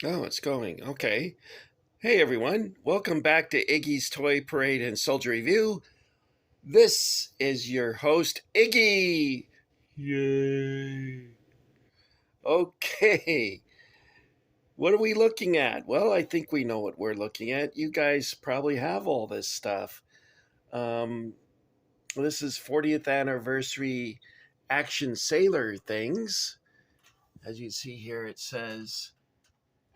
Oh, it's going. Okay. Hey, everyone. Welcome back to Iggy's Toy Parade and Soldier Review. This is your host, Iggy. Yay. Okay. What are we looking at? Well, I think we know what we're looking at. You guys probably have all this stuff. Um, this is 40th anniversary Action Sailor things. As you see here, it says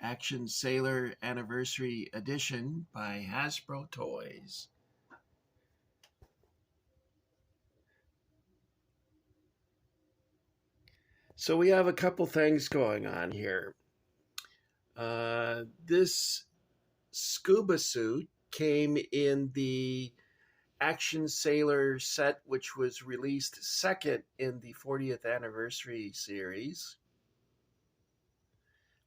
Action Sailor Anniversary Edition by Hasbro Toys. So we have a couple things going on here. This scuba suit came in the Action Sailor set, which was released second in the 40th anniversary series.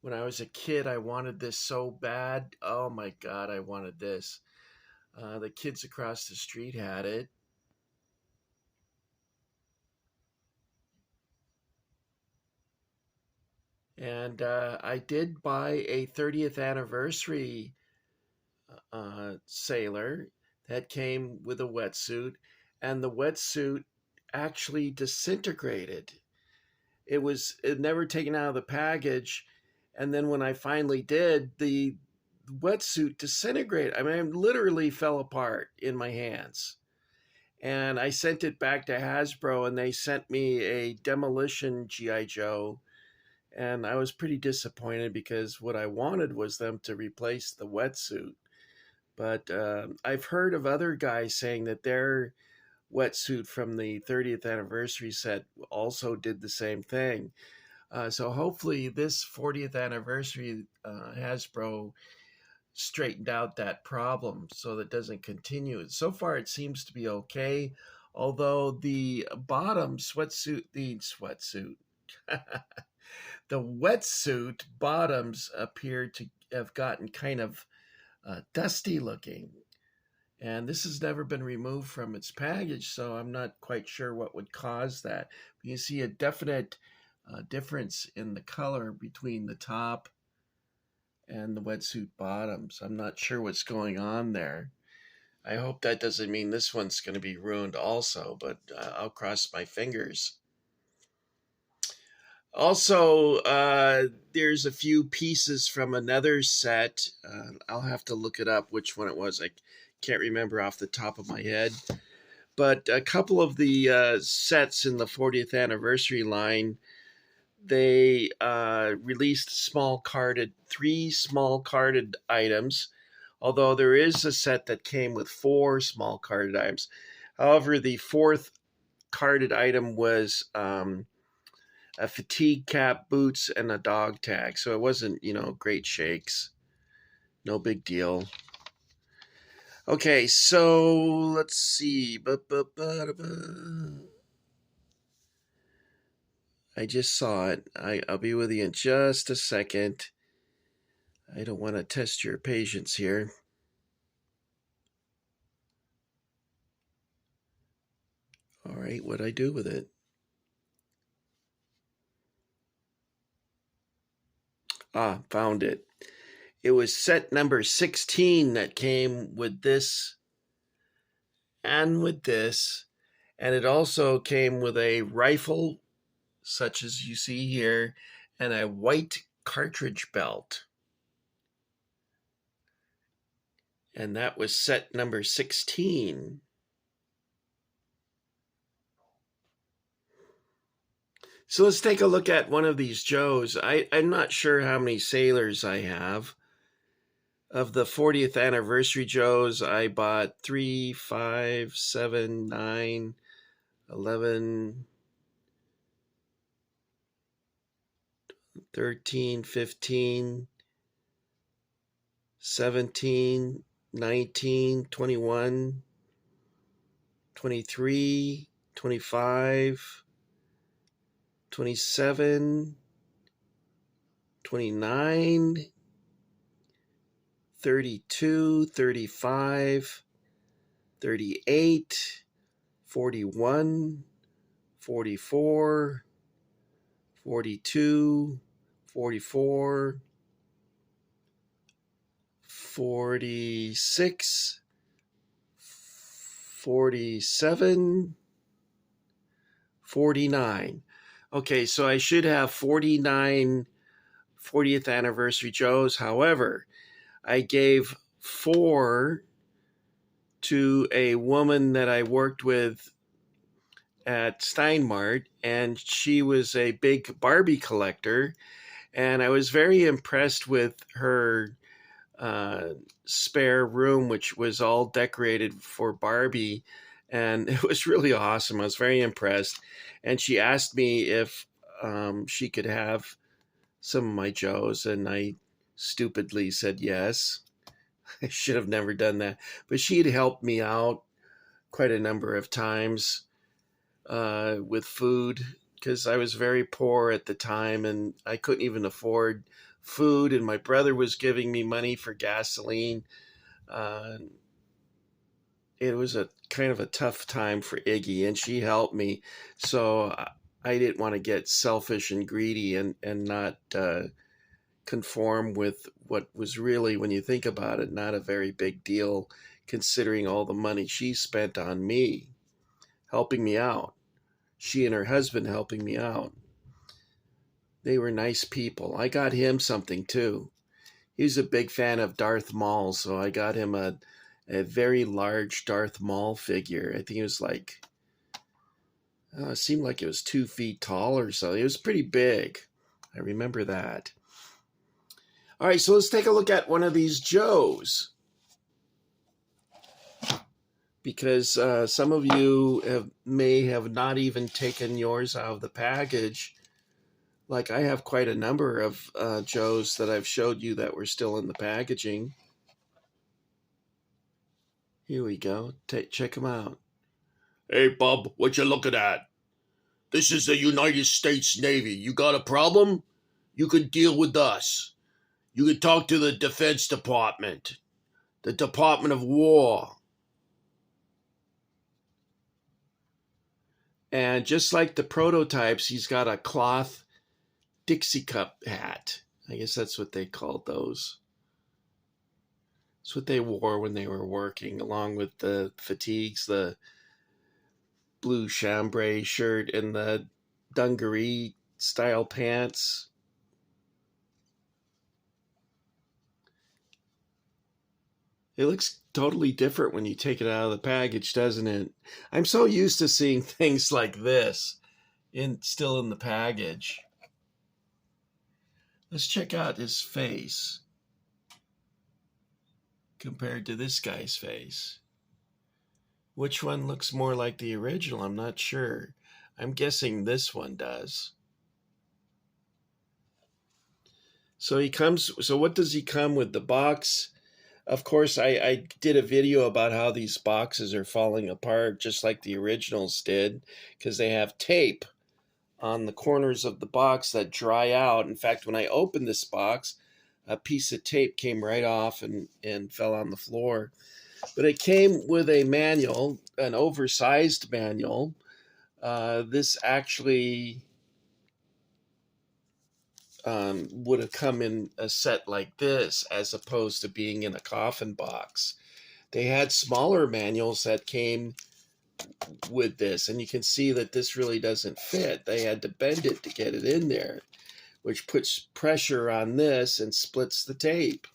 When I was a kid, I wanted this so bad. Oh my God, I wanted this. The kids across the street had it. And I did buy a 30th anniversary sailor that came with a wetsuit, and the wetsuit actually disintegrated. It never taken out of the package, and then when I finally did, the wetsuit disintegrated. I mean, it literally fell apart in my hands. And I sent it back to Hasbro, and they sent me a demolition GI Joe, and I was pretty disappointed because what I wanted was them to replace the wetsuit. But I've heard of other guys saying that their wetsuit from the 30th anniversary set also did the same thing. So hopefully, this 40th anniversary Hasbro straightened out that problem so that it doesn't continue. So far, it seems to be okay. Although the bottom sweatsuit, the wetsuit bottoms appear to have gotten kind of dusty looking. And this has never been removed from its package, so I'm not quite sure what would cause that. You see a definite difference in the color between the top and the wetsuit bottoms. I'm not sure what's going on there. I hope that doesn't mean this one's going to be ruined also, but I'll cross my fingers. Also, there's a few pieces from another set. I'll have to look it up which one it was. I can't remember off the top of my head. But a couple of the sets in the 40th anniversary line, they released three small carded items. Although there is a set that came with four small carded items. However, the fourth carded item was a fatigue cap, boots, and a dog tag. So it wasn't, great shakes. No big deal. Okay, so let's see. I just saw it. I'll be with you in just a second. I don't want to test your patience here. All right, what'd I do with it? Ah, found it. It was set number 16 that came with this and with this. And it also came with a rifle, such as you see here, and a white cartridge belt. And that was set number 16. So let's take a look at one of these Joes. I'm not sure how many sailors I have. Of the 40th anniversary Joes, I bought 3, 5, 7, 9, 11, 13, 15, 17, 19, 21, 23, 25, 27, 29, 32, 35, 38, 41, 44, 42, 44, 46, 47, 49. Okay, so I should have 49 40th anniversary Joes. However, I gave 4 to a woman that I worked with at Steinmart, and she was a big Barbie collector, and I was very impressed with her spare room, which was all decorated for Barbie, and it was really awesome. I was very impressed, and she asked me if she could have some of my Joes, and I stupidly said yes. I should have never done that, but she had helped me out quite a number of times with food, because I was very poor at the time and I couldn't even afford food, and my brother was giving me money for gasoline. Uh, it was a kind of a tough time for Iggy, and she helped me. So I didn't want to get selfish and greedy and not conform with what was really, when you think about it, not a very big deal, considering all the money she spent on me, helping me out. She and her husband helping me out. They were nice people. I got him something too. He was a big fan of Darth Maul, so I got him a very large Darth Maul figure. I think it was like, it seemed like it was 2 feet tall or so. It was pretty big. I remember that. All right, so let's take a look at one of these Joes, because some of you may have not even taken yours out of the package. Like, I have quite a number of Joes that I've showed you that were still in the packaging. Here we go. Check them out. Hey, bub, what you looking at? This is the United States Navy. You got a problem? You can deal with us. You can talk to the Defense Department, the Department of War. And just like the prototypes, he's got a cloth Dixie cup hat. I guess that's what they called those. It's what they wore when they were working, along with the fatigues, the blue chambray shirt, and the dungaree style pants. It looks totally different when you take it out of the package, doesn't it? I'm so used to seeing things like this still in the package. Let's check out his face compared to this guy's face. Which one looks more like the original? I'm not sure. I'm guessing this one does. So what does he come with? The box? Of course, I did a video about how these boxes are falling apart, just like the originals did, because they have tape on the corners of the box that dry out. In fact, when I opened this box, a piece of tape came right off and fell on the floor. But it came with a manual, an oversized manual. This actually would have come in a set like this, as opposed to being in a coffin box. They had smaller manuals that came with this, and you can see that this really doesn't fit. They had to bend it to get it in there, which puts pressure on this and splits the tape.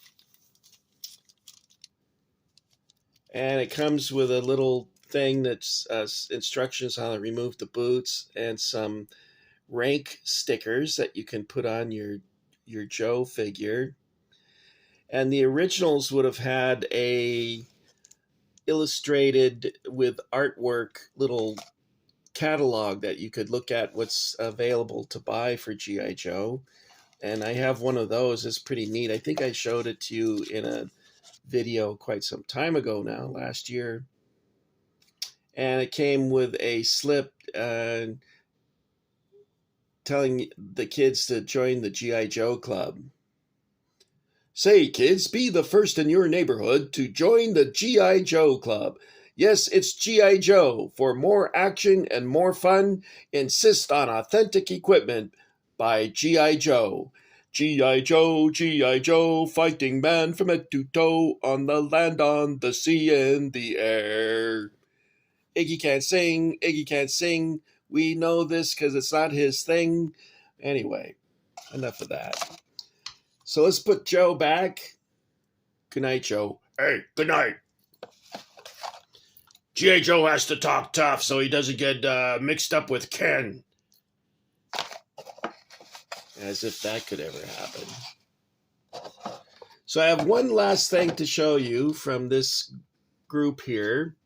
And it comes with a little thing that's instructions on how to remove the boots, and some rank stickers that you can put on your Joe figure. And the originals would have had a illustrated with artwork little catalog that you could look at what's available to buy for G.I. Joe. And I have one of those. It's pretty neat. I think I showed it to you in a video quite some time ago now, last year. And it came with a slip telling the kids to join the G.I. Joe Club. Say, kids, be the first in your neighborhood to join the G.I. Joe Club. Yes, it's G.I. Joe. For more action and more fun, insist on authentic equipment by G.I. Joe. G.I. Joe, fighting man from head to toe, on the land, on the sea, in the air. Iggy can't sing, Iggy can't sing. We know this because it's not his thing. Anyway, enough of that. So let's put Joe back. Good night, Joe. Hey, good night. G.I. Joe has to talk tough so he doesn't get mixed up with Ken. As if that could ever happen. So I have one last thing to show you from this group here.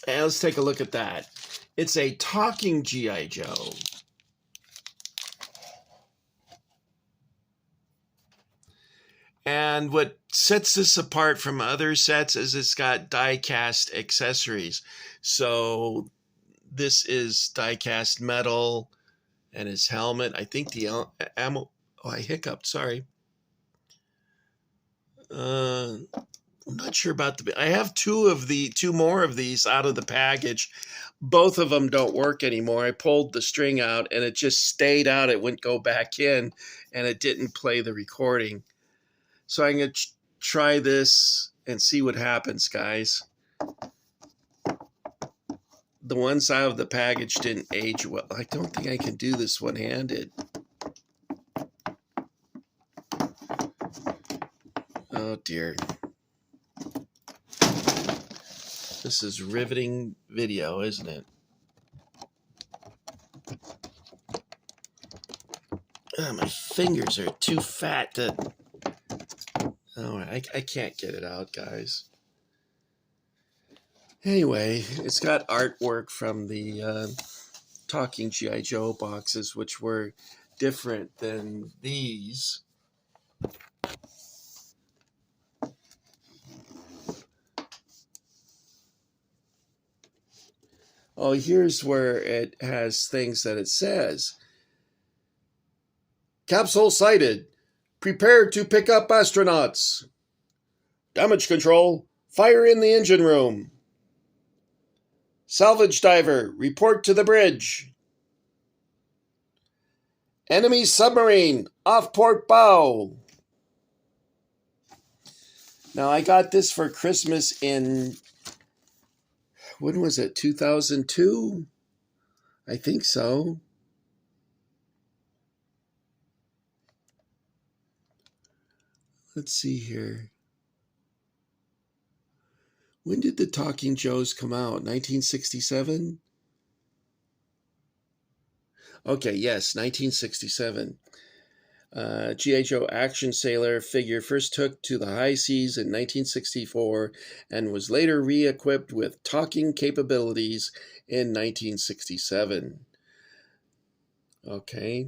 And let's take a look at that. It's a talking G.I. Joe. And what sets this apart from other sets is it's got die-cast accessories. So this is die-cast metal and his helmet. I think the ammo... Oh, I hiccuped. Sorry. I'm not sure about the... I have two more of these out of the package. Both of them don't work anymore. I pulled the string out and it just stayed out. It wouldn't go back in and it didn't play the recording. So I'm going to try this and see what happens, guys. The ones out of the package didn't age well. I don't think I can do this one-handed. Oh, dear. This is riveting video, isn't it? Oh, my fingers are too fat to... Oh, I can't get it out, guys. Anyway, it's got artwork from the Talking G.I. Joe boxes, which were different than these. Oh, here's where it has things that it says. Capsule sighted. Prepare to pick up astronauts. Damage control. Fire in the engine room. Salvage diver. Report to the bridge. Enemy submarine. Off port bow. Now, I got this for Christmas in... When was it? 2002? I think so. Let's see here. When did the Talking Joes come out? 1967? Okay, yes, 1967. G.I. Joe Action Sailor figure first took to the high seas in 1964 and was later re-equipped with talking capabilities in 1967. Okay.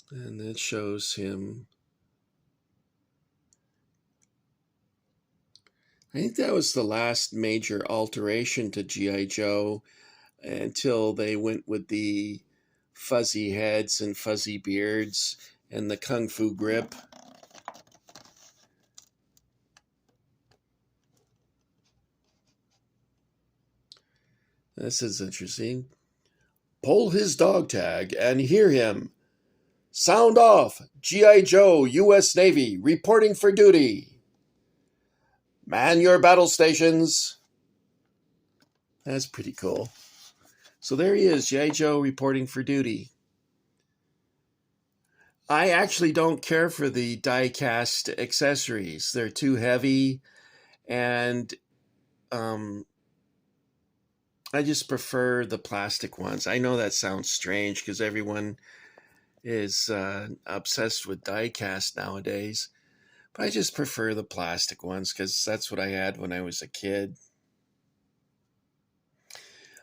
And that shows him. I think that was the last major alteration to G.I. Joe until they went with the fuzzy heads and fuzzy beards and the Kung Fu grip. This is interesting. Pull his dog tag and hear him. Sound off. G.I. Joe, U.S. Navy, reporting for duty. Man your battle stations. That's pretty cool. So there he is, G.I. Joe reporting for duty. I actually don't care for the die-cast accessories. They're too heavy, and I just prefer the plastic ones. I know that sounds strange because everyone is obsessed with die-cast nowadays, but I just prefer the plastic ones because that's what I had when I was a kid.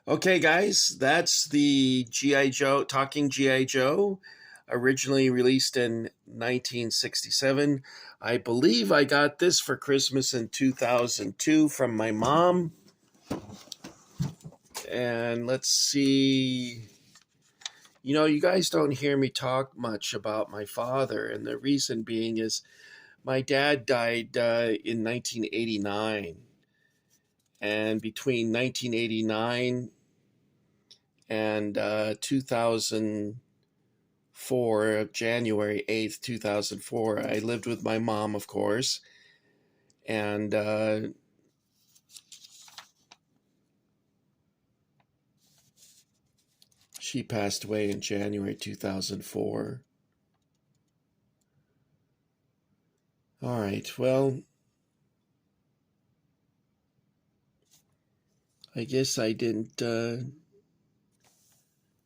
Okay, guys, that's the G.I. Joe, Talking G.I. Joe, originally released in 1967. I believe I got this for Christmas in 2002 from my mom. And let's see. You know, you guys don't hear me talk much about my father, and the reason being is my dad died in 1989. and between 1989 and 2004, January 8th, 2004, I lived with my mom, of course, and she passed away in January 2004. All right, well, I guess I didn't,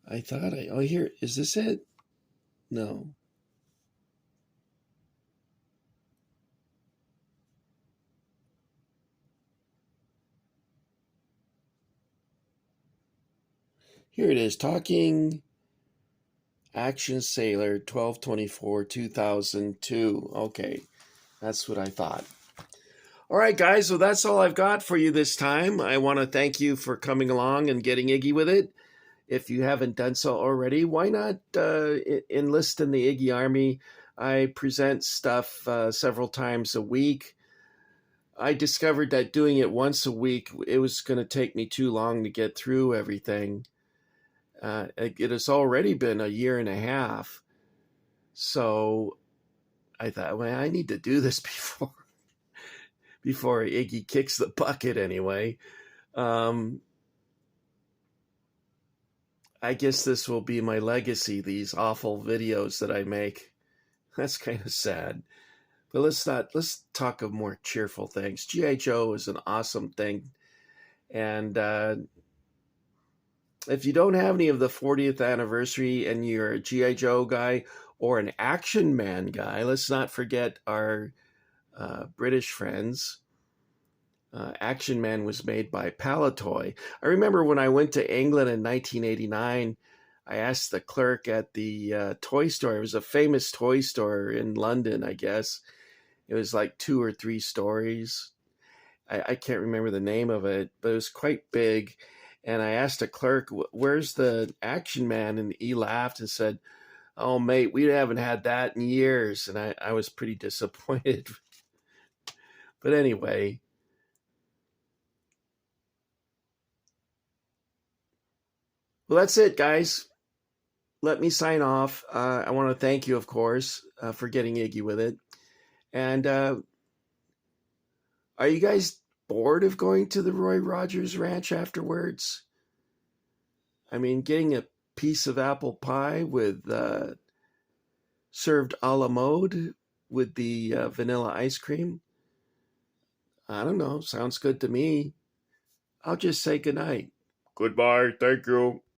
I thought oh, here, is this it? No. Here it is, Talking Action Sailor 12/24 2002. Okay, that's what I thought. All right, guys, so that's all I've got for you this time. I want to thank you for coming along and getting Iggy with it. If you haven't done so already, why not enlist in the Iggy Army? I present stuff several times a week. I discovered that doing it once a week, it was going to take me too long to get through everything. It has already been a year and a half. So I thought, well, I need to do this before Iggy kicks the bucket anyway. I guess this will be my legacy, these awful videos that I make. That's kind of sad. But let's talk of more cheerful things. G.I. Joe is an awesome thing. And if you don't have any of the 40th anniversary and you're a G.I. Joe guy or an Action Man guy, let's not forget our British friends. Action Man was made by Palitoy. I remember when I went to England in 1989, I asked the clerk at the toy store. It was a famous toy store in London, I guess. It was like 2 or 3 stories. I can't remember the name of it, but it was quite big. And I asked the clerk, where's the Action Man? And he laughed and said, oh, mate, we haven't had that in years. And I was pretty disappointed. But anyway, well, that's it, guys. Let me sign off. I want to thank you, of course, for getting Iggy with it. And are you guys bored of going to the Roy Rogers Ranch afterwards? I mean, getting a piece of apple pie with served a la mode with the vanilla ice cream. I don't know. Sounds good to me. I'll just say goodnight. Goodbye. Thank you.